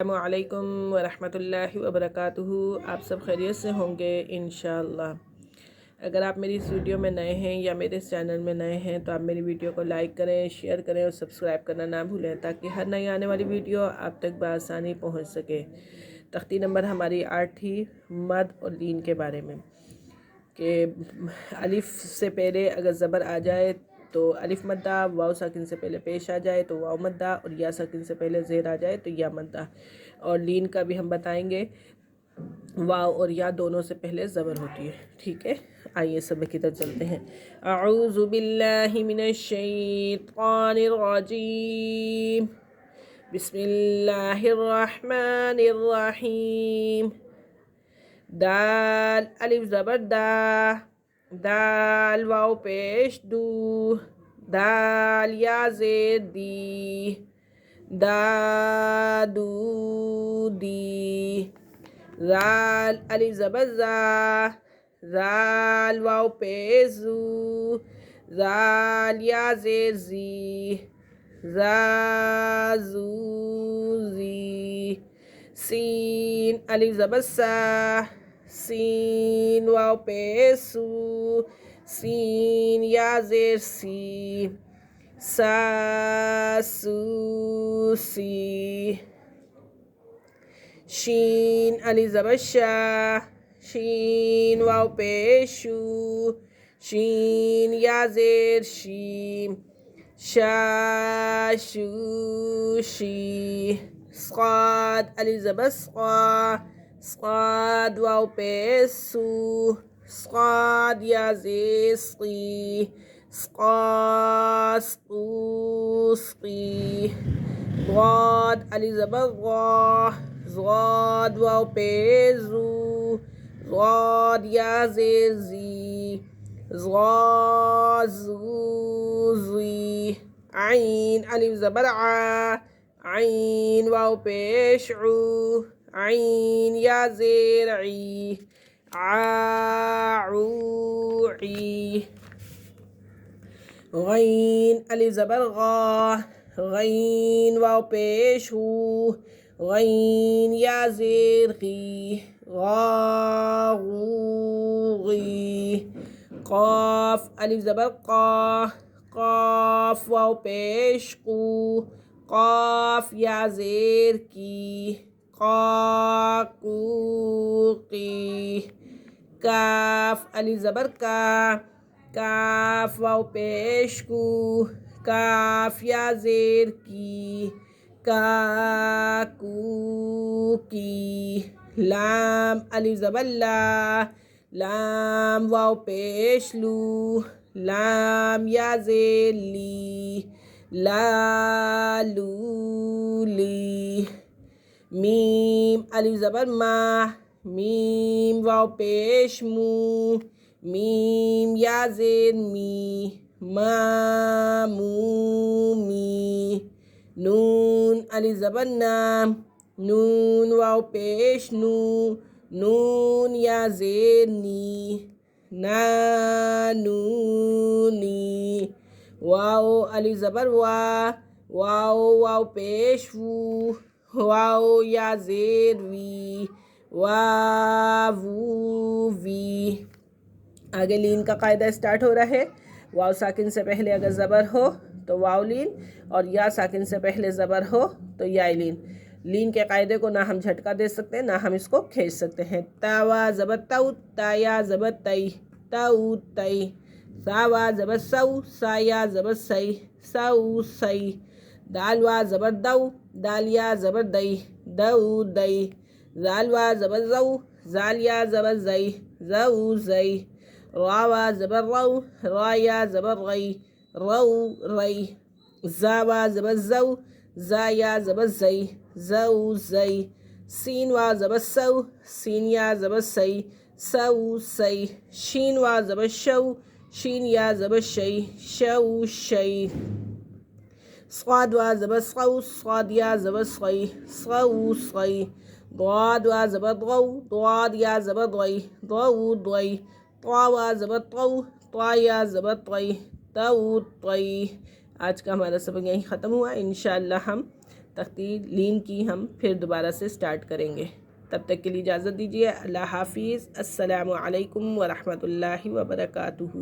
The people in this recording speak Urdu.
السلام علیکم ورحمۃ اللہ وبرکاتہ۔ آپ سب خیریت سے ہوں گے انشاءاللہ۔ اگر آپ میری اس ویڈیو میں نئے ہیں یا میرے اس چینل میں نئے ہیں تو آپ میری ویڈیو کو لائک کریں، شیئر کریں اور سبسکرائب کرنا نہ بھولیں تاکہ ہر نئی آنے والی ویڈیو آپ تک بآسانی پہنچ سکے۔ تختی نمبر ہماری 8 تھی مد اور لین کے بارے میں، کہ الف سے پہلے اگر زبر آ جائے تو الف مدہ، واو ساکن سے پہلے پیش آ جائے تو واو مدہ، اور یا ساکن سے پہلے زیر آ جائے تو یا مدہ۔ اور لین کا بھی ہم بتائیں گے، واو اور یا دونوں سے پہلے زبر ہوتی ہے، ٹھیک ہے۔ آئیے سبق کی طرف چلتے ہیں۔ اعوذ باللہ من الشیطان الرجیم، بسم اللہ الرحمن الرحیم۔ دال الف زبر دا، دال واو پیش دو، دال یا زیر دی، دا دو دی۔ زال الف زبر زا، زال واو پیش زو، زال یا زیر زی، زا زو زی۔ سین الف زبر سا، سین واو پیش سو، سین یا زیر سی، سا سو سی۔ شین الف زبر شا، شین واو پیش شو، شین یا زیر شی، شا شو شی۔ صاد الف زبر صا، صاد واو پیش سو، صاد یا زیر صی، صا صو صی۔ ضاد الف زبر ضا، ضاد واو پیش زو، ضاد یا زیر زی، ضا زو زی۔ عین الف زبر عا، عین واو پیش عو، عین یا زیر عی، عا عو عی۔ غین الف زبر غا، غین واو پیش ہو، غین یا زیر غی، غا غو غی۔ قاف الف زبر قا، قاف واو پیش قو، قاف یا زیر کی، قا قو قی۔ کاف الف زبر کا، کاف واو پیش کو، کاف یا زیر کی، کا کو کی۔ لام الف زبر لا، لام واو پیش لو، لام یا زیر لی، لا لو لی۔ میم الف زبر ما، میم واو پیش مو، میم یا زیر می، ما مو می۔ نون الف زبر نا، نون واو پیش نو، نون یا زیر نی، نا نو نی۔ واو الف زبر وا، واو واو پیش وو، واو یا زیر وی، وا وو وی۔ آگے لین کا قاعدہ اسٹارٹ ہو رہا ہے۔ واو ساکن سے پہلے اگر زبر ہو تو واو لین، اور یا ساکن سے پہلے زبر ہو تو یا لین۔ لین کے قاعدے کو نہ ہم جھٹکا دے سکتے ہیں نہ ہم اس کو کھینچ سکتے ہیں۔ تا وا زبر تو، تا یا زبر تی، تو تی۔ سا وا زبر سو، سا یا زبر سی، سو سی۔ دال وا زبر دو، دال یا زبر دئی، دو دئی۔ زال وا زبر زو، زال یا زبر زئی، زو زئی۔ را وا زبر رو، را یا زبر غی، رو رئی۔ زا وا زبر زو، زا یا زبر زئی، زو زئی۔ سین وا زبر سو، سین یا زبر سی، سو سی۔ شین وا زبر شو، شین یا زبر شئی، شو شئی۔ صاد وا زبر صو، صاد یا زبر صی، صو صی۔ ضاد وا زبر ضو، ضاد یا زبر ضی، ضو ضی۔ طا وا زبر طو، طا یا زبر طی، تو طی۔ آج کا ہمارا سبق یہیں ختم ہوا۔ انشاءاللہ ہم تختی لین کی ہم پھر دوبارہ سے سٹارٹ کریں گے۔ تب تک کے لیے اجازت دیجیے، اللہ حافظ، السلام علیکم ورحمۃ اللہ وبرکاتہ۔